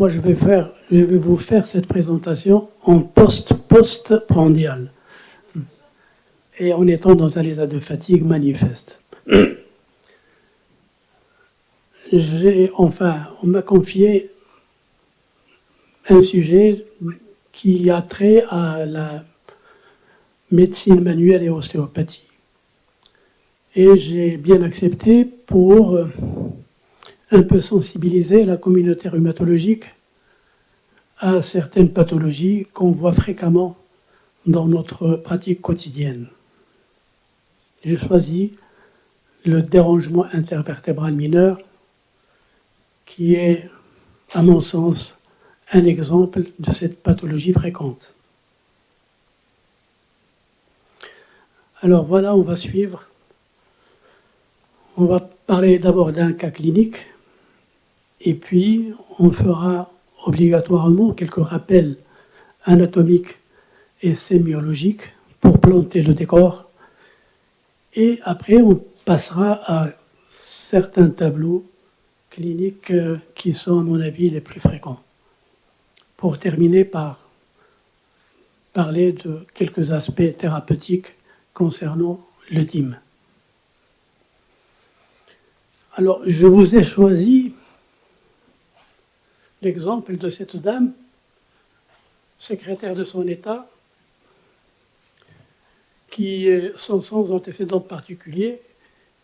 Moi, je vais vous faire cette présentation en postprandial et en étant dans un état de fatigue manifeste. On m'a confié un sujet qui a trait à la médecine manuelle et ostéopathie. Et j'ai bien accepté pour un peu sensibiliser la communauté rhumatologique à certaines pathologies qu'on voit fréquemment dans notre pratique quotidienne. J'ai choisi le dérangement intervertébral mineur, qui est, à mon sens, un exemple de cette pathologie fréquente. Alors voilà, on va suivre. On va parler d'abord d'un cas clinique, et puis on fera obligatoirement quelques rappels anatomiques et sémiologiques pour planter le décor. Et après, on passera à certains tableaux cliniques qui sont, à mon avis, les plus fréquents. Pour terminer par parler de quelques aspects thérapeutiques concernant le DIM. Alors, je vous ai choisi l'exemple de cette dame, secrétaire de son État, qui sont sans antécédent particulier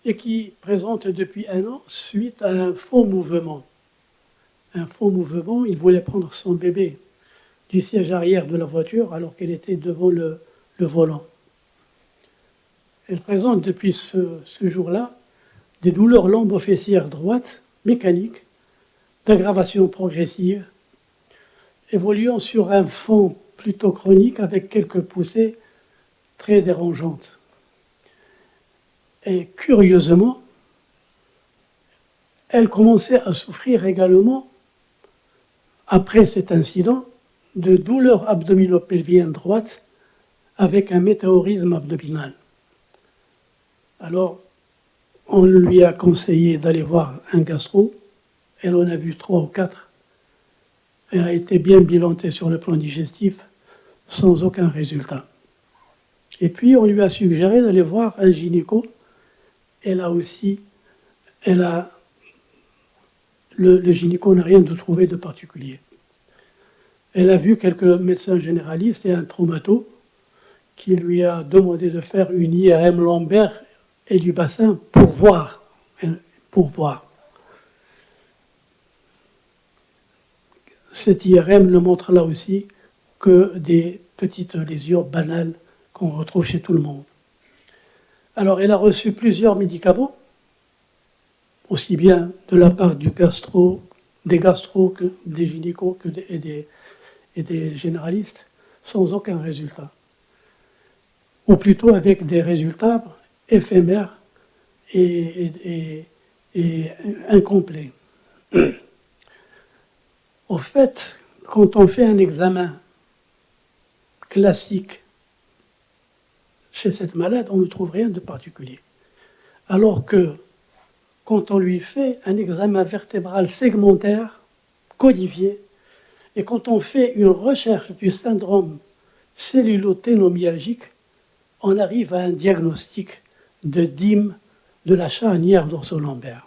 et qui présente depuis 1 an suite à un faux mouvement. Un faux mouvement, il voulait prendre son bébé du siège arrière de la voiture alors qu'elle était devant le volant. Elle présente depuis ce jour-là des douleurs lombo-fessières droites, mécaniques, d'aggravation progressive, évoluant sur un fond plutôt chronique avec quelques poussées très dérangeantes. Et curieusement, elle commençait à souffrir également, après cet incident, de douleurs abdominopelviennes droites avec un météorisme abdominal. Alors, on lui a conseillé d'aller voir un gastro. Elle en a vu 3 ou 4. Elle a été bien bilantée sur le plan digestif, sans aucun résultat. Et puis, on lui a suggéré d'aller voir un gynéco. Et là aussi, le gynéco n'a rien de trouvé de particulier. Elle a vu quelques médecins généralistes et un traumato qui lui a demandé de faire une IRM lombaire et du bassin pour voir. Cette IRM ne montre là aussi que des petites lésions banales qu'on retrouve chez tout le monde. Alors, elle a reçu plusieurs médicaments, aussi bien de la part des gastro que des gynécos et des généralistes, sans aucun résultat. Ou plutôt avec des résultats éphémères et incomplets. Au fait, quand on fait un examen classique chez cette malade, on ne trouve rien de particulier. Alors que quand on lui fait un examen vertébral segmentaire, codifié, et quand on fait une recherche du syndrome celluloténomyalgique, on arrive à un diagnostic de DIM de la charnière dorso-lombaire.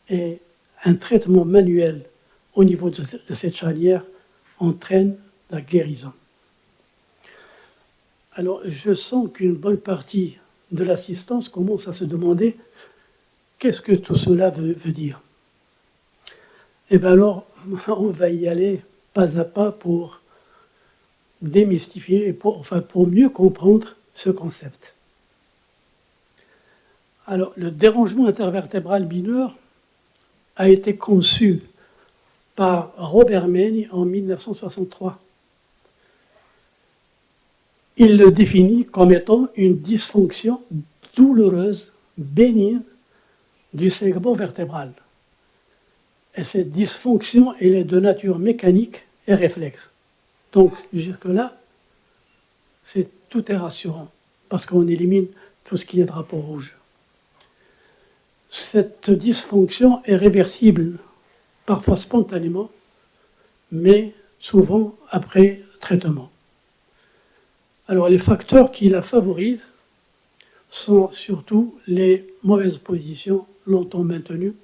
Et un traitement manuel au niveau de cette charnière entraîne la guérison. Alors, je sens qu'une bonne partie de l'assistance commence à se demander qu'est-ce que tout cela veut dire. Et bien alors, on va y aller pas à pas pour démystifier, pour mieux comprendre ce concept. Alors, le dérangement intervertébral mineur a été conçu par Robert Meigne en 1963. Il le définit comme étant une dysfonction douloureuse, bénigne, du segment vertébral. Et cette dysfonction, elle est de nature mécanique et réflexe. Donc, jusque-là, tout est rassurant, parce qu'on élimine tout ce qui est drapeau rouge. Cette dysfonction est réversible, parfois spontanément, mais souvent après traitement. Alors les facteurs qui la favorisent sont surtout les mauvaises positions longtemps maintenues,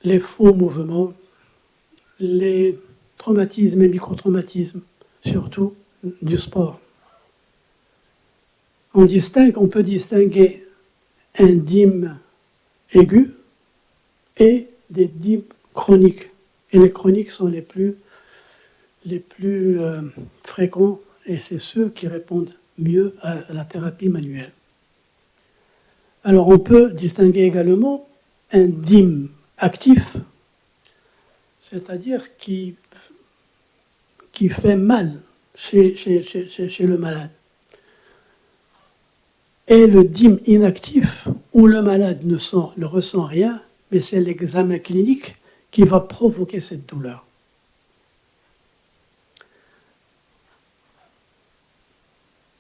les faux mouvements, les traumatismes et microtraumatismes, surtout du sport. On peut distinguer un dym aigu et des dym chroniques. Et les chroniques sont les plus fréquents et c'est ceux qui répondent mieux à la thérapie manuelle. Alors on peut distinguer également un dym actif, c'est-à-dire qui fait mal chez le malade. Et le dym inactif, où le malade ne ressent rien, mais c'est l'examen clinique qui va provoquer cette douleur.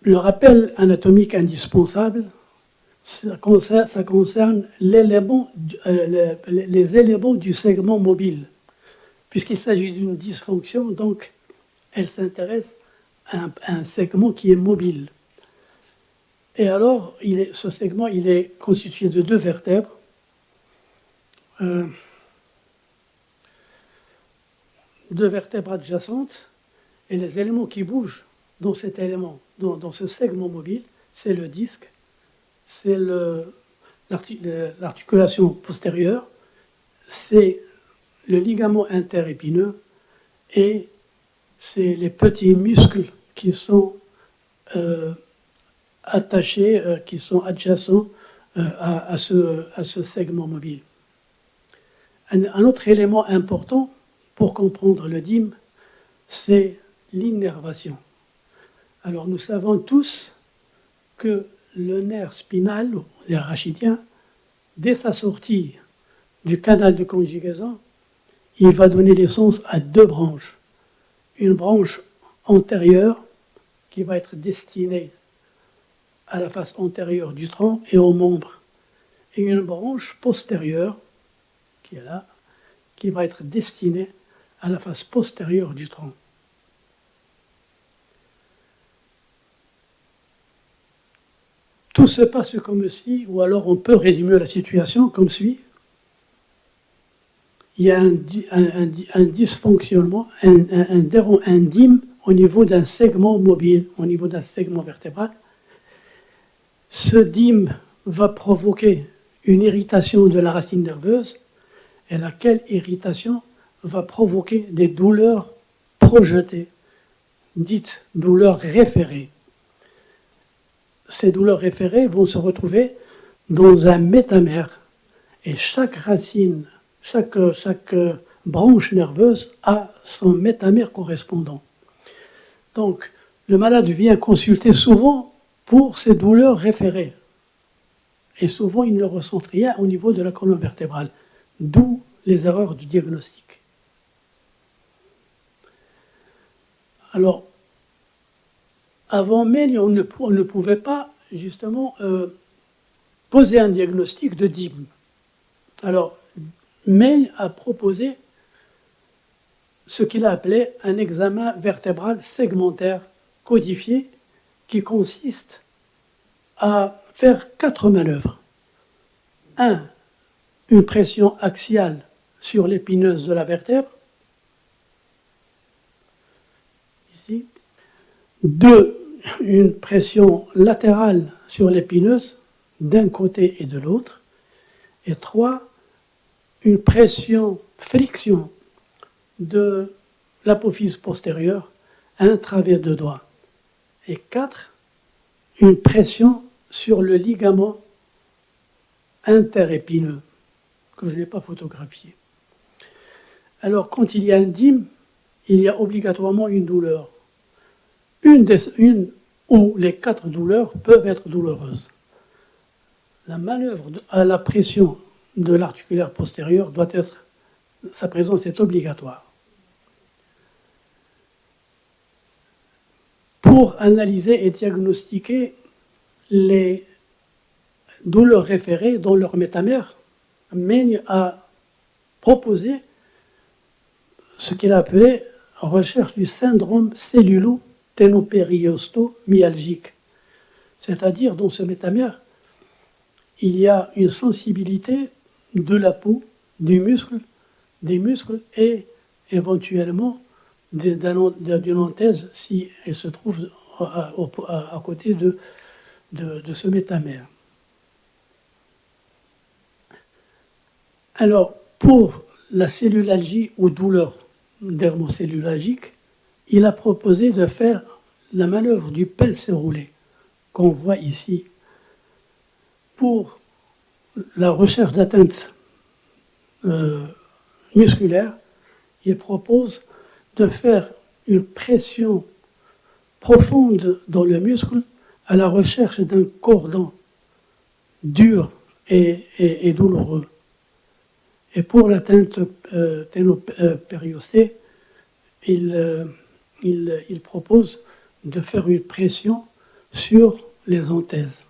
Le rappel anatomique indispensable, ça concerne les éléments du segment mobile. Puisqu'il s'agit d'une dysfonction, donc elle s'intéresse à un segment qui est mobile. Et alors, ce segment, il est constitué de 2 vertèbres. Deux vertèbres adjacentes, et les éléments qui bougent dans cet élément, dans ce segment mobile, c'est le disque, c'est l'articulation postérieure, c'est le ligament interépineux et c'est les petits muscles qui sont attachés, qui sont adjacents à ce segment mobile. Un autre élément important pour comprendre le dym, c'est l'innervation. Alors nous savons tous que le nerf spinal, ou nerf rachidien, dès sa sortie du canal de conjugaison, il va donner naissance à 2 branches. Une branche antérieure qui va être destinée à la face antérieure du tronc et aux membres, et une branche postérieure, qui est là, qui va être destinée à la face postérieure du tronc. Tout se passe comme ci, ou alors on peut résumer la situation comme suit. Il y a un dysfonctionnement, un dym au niveau d'un segment mobile, au niveau d'un segment vertébral. Ce dym va provoquer une irritation de la racine nerveuse, et laquelle irritation va provoquer des douleurs projetées, dites douleurs référées. Ces douleurs référées vont se retrouver dans un métamère, et chaque racine, chaque branche nerveuse a son métamère correspondant. Donc, le malade vient consulter souvent pour ces douleurs référées. Et souvent, il ne ressent rien au niveau de la colonne vertébrale, d'où les erreurs du diagnostic. Alors, avant Meigne, on ne pouvait pas, justement, poser un diagnostic de dym. Alors, Meigne a proposé ce qu'il a appelé un examen vertébral segmentaire codifié qui consiste à faire 4 manœuvres. 1. Une pression axiale sur l'épineuse de la vertèbre. Ici. 2. Une pression latérale sur l'épineuse d'un côté et de l'autre. Et 3. Une friction de l'apophyse postérieure à un travers de doigt. Et 4. Une pression sur le ligament interépineux, que je n'ai pas photographié. Alors, quand il y a un dym, il y a obligatoirement une douleur. Une ou les 4 douleurs peuvent être douloureuses. La manœuvre à la pression de l'articulaire postérieur doit être, sa présence est obligatoire. Pour analyser et diagnostiquer les douleurs référées dans leur métamère, Meigne a proposé ce qu'il a appelé recherche du syndrome cellulo-ténopériostomyalgique. C'est-à-dire, dans ce métamère, il y a une sensibilité de la peau, du muscle, des muscles et éventuellement d'une anthèse si elle se trouve à côté de ce métamère. Alors, pour la cellulalgie ou douleur dermocellulalgique, il a proposé de faire la manœuvre du pince roulé qu'on voit ici. Pour la recherche d'atteinte musculaire, il propose de faire une pression profonde dans le muscle à la recherche d'un cordon dur et douloureux. Et pour l'atteinte ténopériostée, il propose de faire une pression sur les anthèses.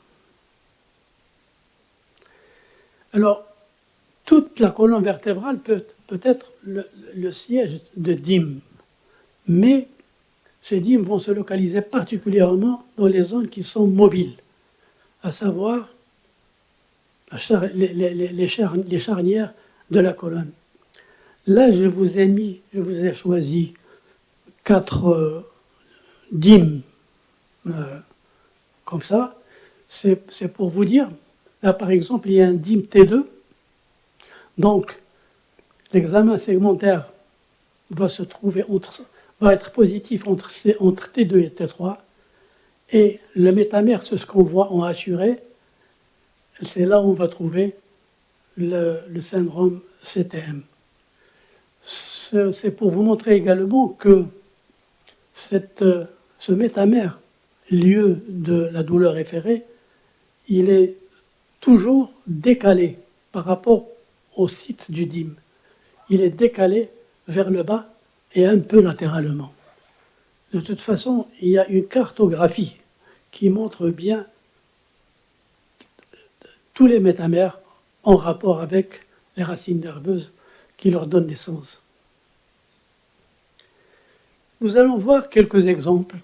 Alors, toute la colonne vertébrale peut être le siège de DIM, mais ces DIM vont se localiser particulièrement dans les zones qui sont mobiles, à savoir les charnières de la colonne. Là, je vous ai choisi 4 DIM comme ça. C'est pour vous dire, là par exemple, il y a un DIM T2. Donc, l'examen segmentaire va être positif entre T2 et T3. Et le métamère, c'est ce qu'on voit en hachuré. C'est là où on va trouver le syndrome CTM. C'est pour vous montrer également que ce métamère, lieu de la douleur référée, il est toujours décalé par rapport au site du DIM. Il est décalé vers le bas et un peu latéralement. De toute façon, il y a une cartographie qui montre bien tous les métamères en rapport avec les racines nerveuses qui leur donnent naissance. Nous allons voir quelques exemples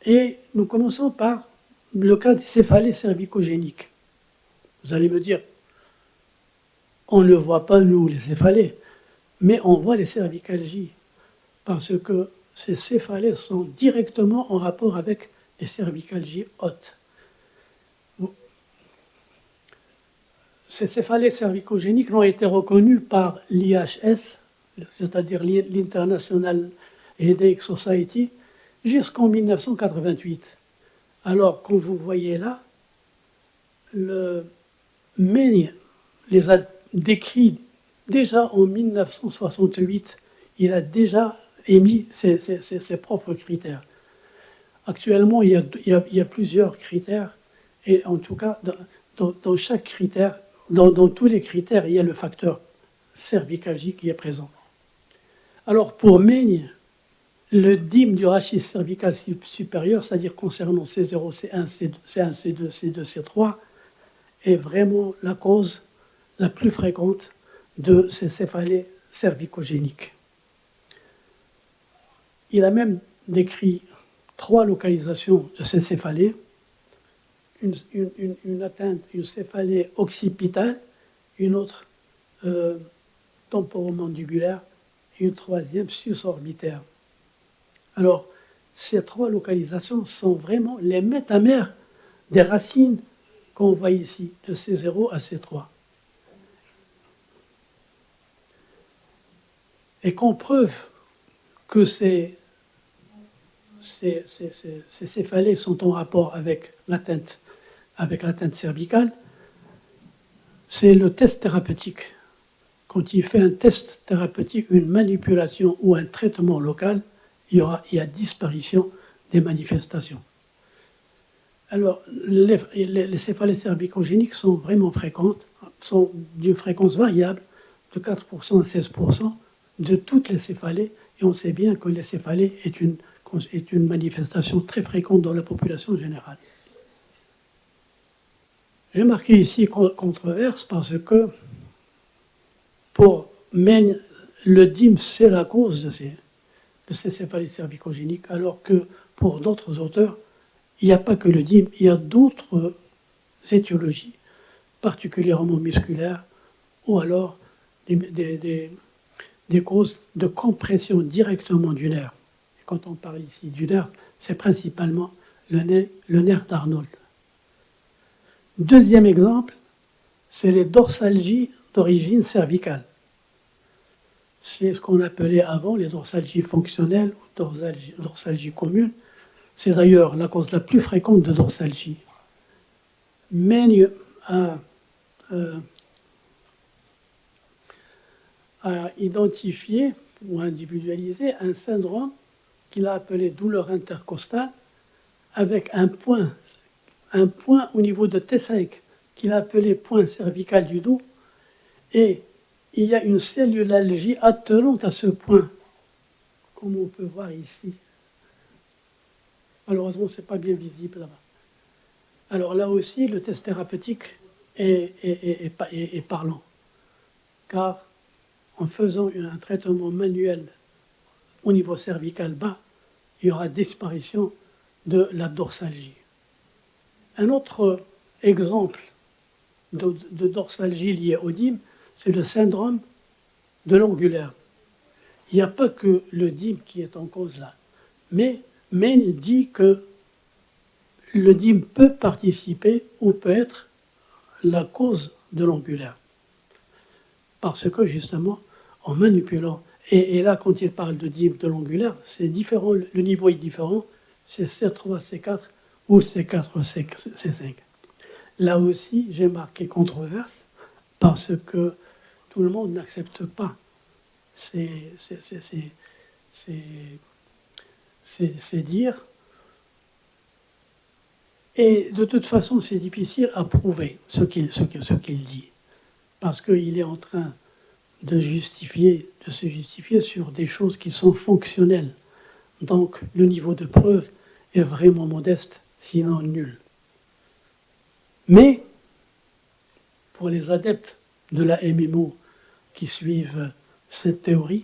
et nous commençons par le cas des céphalées cervicogéniques. Vous allez me dire, on ne voit pas nous les céphalées, mais on voit les cervicalgies parce que ces céphalées sont directement en rapport avec les cervicalgies hautes. Ces céphalées cervicogéniques ont été reconnues par l'IHS, c'est-à-dire l'International Headache Society, jusqu'en 1988. Alors, comme vous voyez là, le Meigne les a décrits déjà en 1968. Il a déjà émis ses propres critères. Actuellement, il y a plusieurs critères, et en tout cas, dans chaque critère, dans tous les critères, il y a le facteur cervicalgique qui est présent. Alors, pour Meigne, le DIM du rachis cervical supérieur, c'est-à-dire concernant C0, C1, C1, C2, C2, C3, est vraiment la cause la plus fréquente de ces céphalées cervicogéniques. Il a même décrit 3 localisations de ces céphalées, une atteinte, une céphalée occipitale, une autre temporomandibulaire et une troisième susorbitaire. Alors, ces 3 localisations sont vraiment les métamères des racines qu'on voit ici, de C0 à C3. Et qu'on preuve que ces céphalées sont en rapport avec l'atteinte cervicale, c'est le test thérapeutique. Quand il fait un test thérapeutique, une manipulation ou un traitement local, il y a disparition des manifestations. Alors, les céphalées cervicogéniques sont vraiment fréquentes, sont d'une fréquence variable de 4% à 16% de toutes les céphalées, et on sait bien que les céphalées est une manifestation très fréquente dans la population générale. J'ai marqué ici controverse parce que pour Meigne, le DIM, c'est la cause de ces céphalées cervicogéniques, alors que pour d'autres auteurs, il n'y a pas que le DIM, il y a d'autres étiologies, particulièrement musculaires, ou alors des causes de compression directement du nerf. Et quand on parle ici du nerf, c'est principalement le nerf d'Arnold. Deuxième exemple, c'est les dorsalgies d'origine cervicale. C'est ce qu'on appelait avant les dorsalgies fonctionnelles ou dorsalgies communes. C'est d'ailleurs la cause la plus fréquente de dorsalgie. Mène à identifier ou individualiser un syndrome qu'il a appelé douleur intercostale avec un point au niveau de T5 qu'il a appelé point cervical du dos, et il y a une cellulalgie attenante à ce point, comme on peut voir ici. Malheureusement, ce n'est pas bien visible là-bas. Alors là aussi, le test thérapeutique est parlant, car en faisant un traitement manuel au niveau cervical bas, il y aura disparition de la dorsalgie. Un autre exemple de dorsalgie liée au DIM, c'est le syndrome de l'angulaire. Il n'y a pas que le DIM qui est en cause là, mais Maine dit que le DIM peut participer ou peut être la cause de l'angulaire. Parce que justement, en manipulant, et là quand il parle de DIM de l'angulaire, c'est différent, le niveau est différent, c'est C3, C4 ou C4, C5. Là aussi, j'ai marqué controverse parce que tout le monde n'accepte pas ces dires. Et de toute façon, c'est difficile à prouver ce qu'il dit, parce qu'il est en train de se justifier sur des choses qui sont fonctionnelles. Donc, le niveau de preuve est vraiment modeste, sinon nul. Mais, pour les adeptes de la MMO qui suivent cette théorie,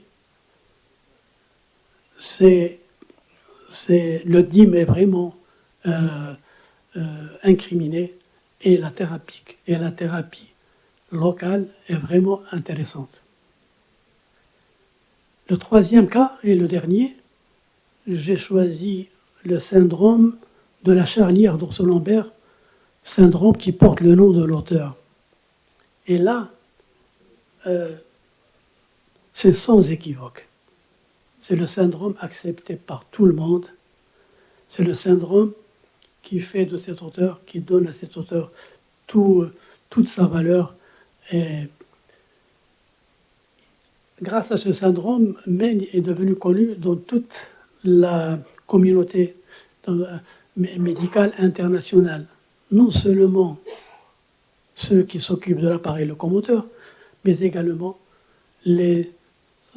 le DIM est vraiment incriminé, et la thérapie locale est vraiment intéressante. Le troisième cas, et le dernier, j'ai choisi le syndrome de la charnière dorso-lombaire, syndrome qui porte le nom de l'auteur. Et là, c'est sans équivoque. C'est le syndrome accepté par tout le monde. C'est le syndrome qui fait de cet auteur, qui donne à cet auteur toute sa valeur. Et grâce à ce syndrome, Maine est devenu connu dans toute la communauté médicale internationale. Non seulement ceux qui s'occupent de l'appareil locomoteur, mais également les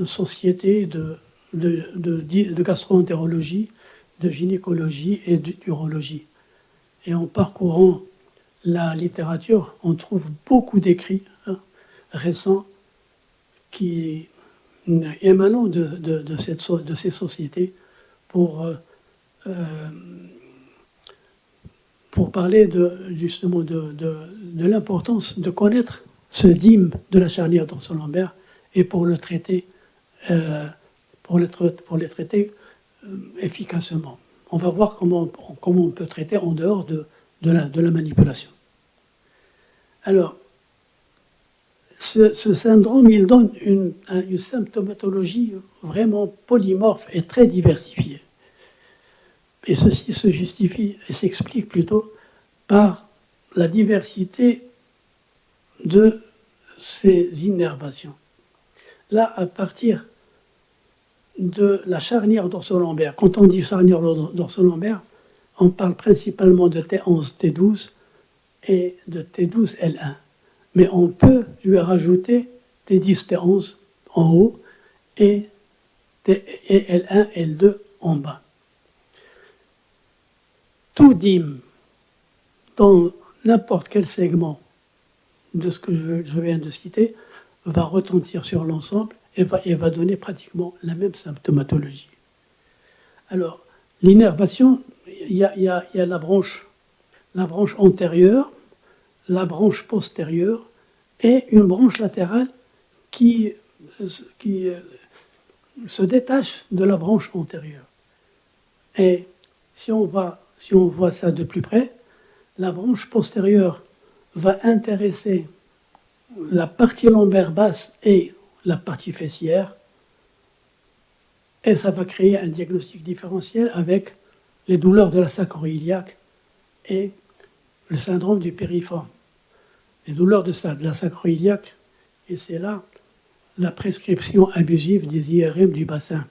sociétés de gastro-entérologie, de gynécologie et d'urologie. Et en parcourant la littérature, on trouve beaucoup d'écrits récents qui émanant de ces sociétés pour parler justement de l'importance de connaître ce DIM de la charnière dorso-lombaire et pour le traiter, efficacement. On va voir comment on peut traiter en dehors de la manipulation. Alors, ce syndrome, il donne une symptomatologie vraiment polymorphe et très diversifiée. Et ceci se justifie et s'explique plutôt par la diversité de ces innervations. Là, à partir de la charnière dorso-lombaire, quand on dit charnière dorso-lombaire, on parle principalement de T11, T12 et de T12, L1. Mais on peut lui rajouter T10, T11 en haut et L1, L2 en bas. Tout DIM dans n'importe quel segment de ce que je viens de citer va retentir sur l'ensemble et va donner pratiquement la même symptomatologie. Alors, l'innervation, il y a la branche antérieure, la branche postérieure et une branche latérale qui se détache de la branche antérieure. Et si on voit ça de plus près, la branche postérieure va intéresser la partie lombaire basse et la partie fessière, et ça va créer un diagnostic différentiel avec les douleurs de la sacro-iliaque et le syndrome du piriforme. Les douleurs de la sacro-iliaque, et c'est là la prescription abusive des IRM du bassin,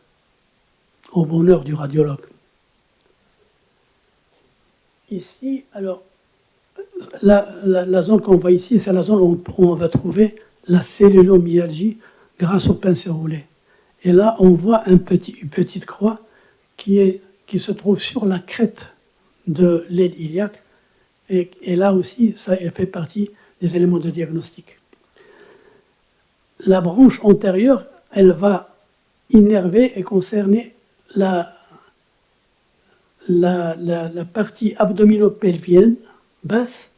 au bonheur du radiologue. Ici, alors, la zone qu'on voit ici, c'est la zone où on va trouver la cellulomyalgie grâce au pinceau roulé. Et là, on voit une petite croix qui se trouve sur la crête de l'aile iliaque. Et là aussi, ça fait partie des éléments de diagnostic. La branche antérieure, elle va innerver et concerner la partie abdominopelvienne basse,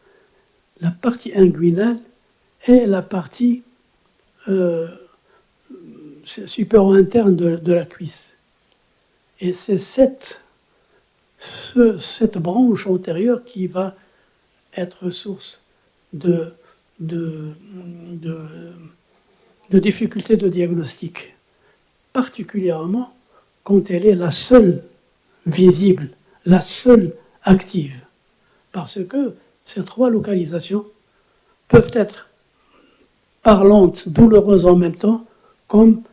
la partie inguinale et la partie supéro-interne de la cuisse. Et c'est cette branche antérieure qui va être source de difficultés de diagnostic, particulièrement quand elle est la seule visible, la seule active. Parce que ces trois localisations peuvent être parlantes, douloureuses en même temps, comme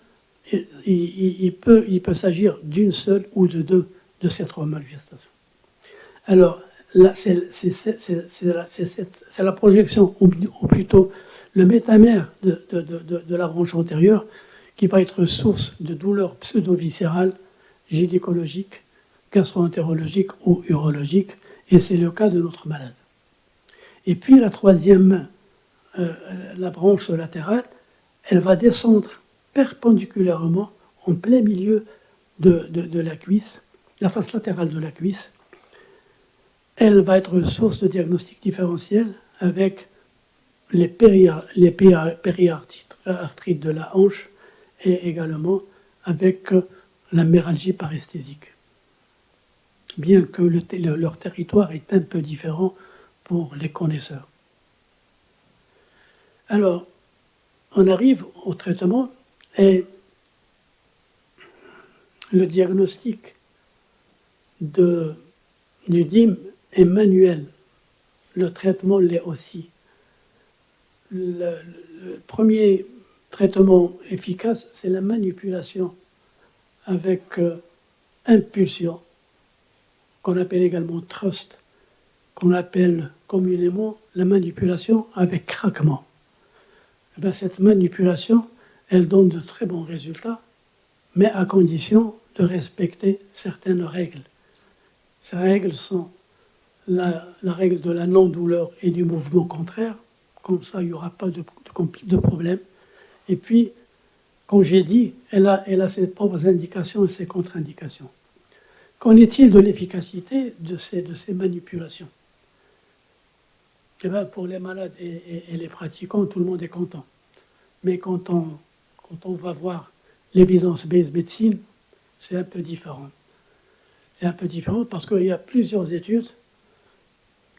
il peut s'agir d'une seule ou de deux de ces trois manifestations. Alors, là, c'est la projection, ou plutôt le métamère de la branche antérieure qui va être source de douleurs pseudo-viscérales, gynécologiques, gastro-entérologiques ou urologiques, et c'est le cas de notre malade. Et puis la troisième, la branche latérale, elle va descendre perpendiculairement en plein milieu de la cuisse, la face latérale de la cuisse. Elle va être source de diagnostic différentiel avec les périarthrites de la hanche et également avec la méralgie paresthésique. Bien que leur territoire est un peu différent pour les connaisseurs. Alors, on arrive au traitement et le diagnostic du DIM est manuel. Le traitement l'est aussi. Le premier traitement efficace, c'est la manipulation avec impulsion, qu'on appelle également thrust, qu'on appelle communément la manipulation avec craquement. Et bien, cette manipulation, elle donne de très bons résultats, mais à condition de respecter certaines règles. Ces règles sont la règle de la non-douleur et du mouvement contraire, comme ça il n'y aura pas de problème. Et puis, comme j'ai dit, elle a ses propres indications et ses contre-indications. Qu'en est-il de l'efficacité de ces manipulations? Eh bien, pour les malades et les pratiquants, tout le monde est content. Mais quand on va voir l'évidence-based médecine, c'est un peu différent. C'est un peu différent parce qu'il y a plusieurs études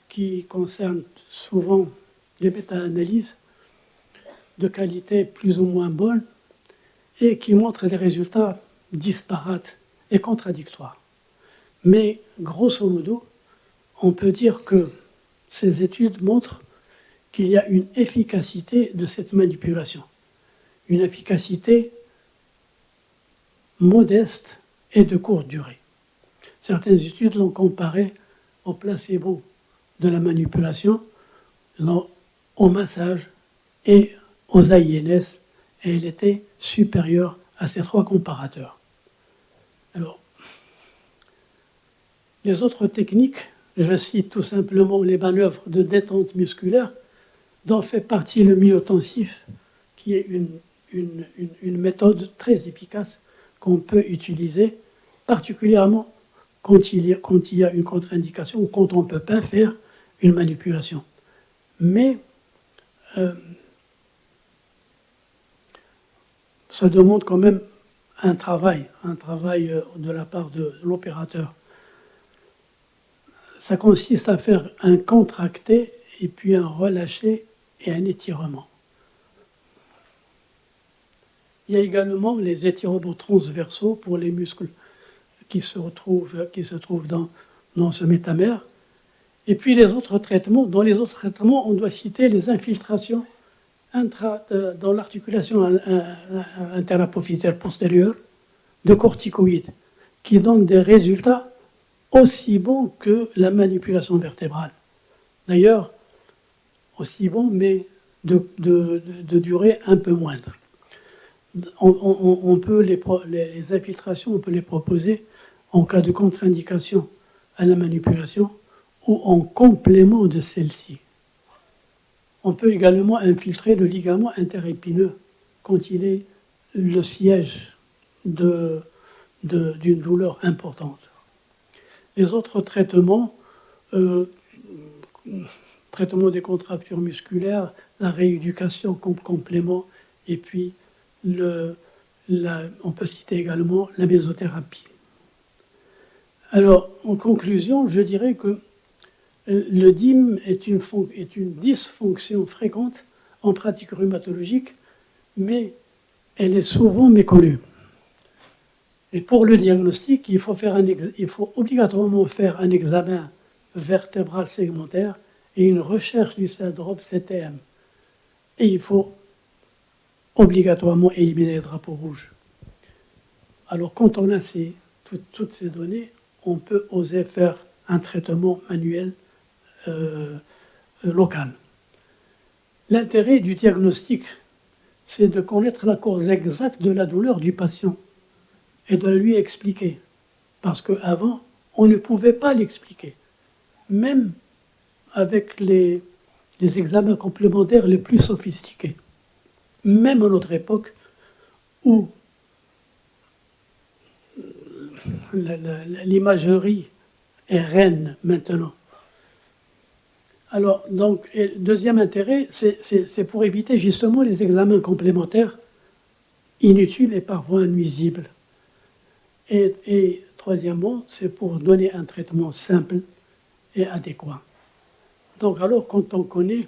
qui concernent souvent des méta-analyses de qualité plus ou moins bonne et qui montrent des résultats disparates et contradictoires. Mais grosso modo, on peut dire que ces études montrent qu'il y a une efficacité de cette manipulation, une efficacité modeste et de courte durée. Certaines études l'ont comparé au placebo de la manipulation, au massage et aux AINS, et elle était supérieure à ces trois comparateurs. Alors, les autres techniques, je cite tout simplement les manœuvres de détente musculaire, dont fait partie le myotensif, qui est une méthode très efficace qu'on peut utiliser, particulièrement quand il y a une contre-indication ou quand on ne peut pas faire une manipulation. Mais ça demande quand même un travail de la part de l'opérateur. Ça consiste à faire un contracté et puis un relâché et un étirement. Il y a également les étirements transversaux pour les muscles qui se trouvent dans ce métamère. Et puis les autres traitements. Dans les autres traitements, on doit citer les infiltrations dans l'articulation interapophysaire postérieure de corticoïdes, qui donnent des résultats aussi bons que la manipulation vertébrale. D'ailleurs, aussi bons, mais de durée un peu moindre. On peut les infiltrations, on peut les proposer en cas de contre-indication à la manipulation ou en complément de celle-ci. On peut également infiltrer le ligament interépineux quand il est le siège d'une douleur importante. Les autres traitements, traitement des contractures musculaires, la rééducation comme complément, et puis on peut citer également la mésothérapie. Alors, en conclusion, je dirais que le DIM est une dysfonction fréquente en pratique rhumatologique, mais elle est souvent méconnue. Et pour le diagnostic, il faut obligatoirement faire un examen vertébral segmentaire et une recherche du syndrome CTM. Et il faut obligatoirement éliminer les drapeaux rouges. Alors, quand on a toutes ces données, on peut oser faire un traitement manuel local. L'intérêt du diagnostic, c'est de connaître la cause exacte de la douleur du patient et de lui expliquer. Parce qu'avant, on ne pouvait pas l'expliquer. Même avec les examens complémentaires les plus sophistiqués. Même à notre époque où l'imagerie est reine maintenant. Alors, donc, deuxième intérêt, c'est pour éviter justement les examens complémentaires inutiles et parfois nuisibles. Et troisièmement, c'est pour donner un traitement simple et adéquat. Donc alors, quand on connaît,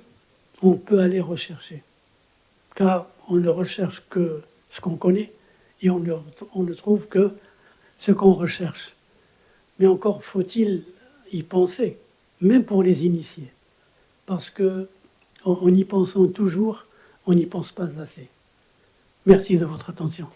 on peut aller rechercher. Car on ne recherche que ce qu'on connaît et on ne trouve que ce qu'on recherche. Mais encore faut-il y penser, même pour les initiés. Parce qu'en y pensant toujours, on n'y pense pas assez. Merci de votre attention.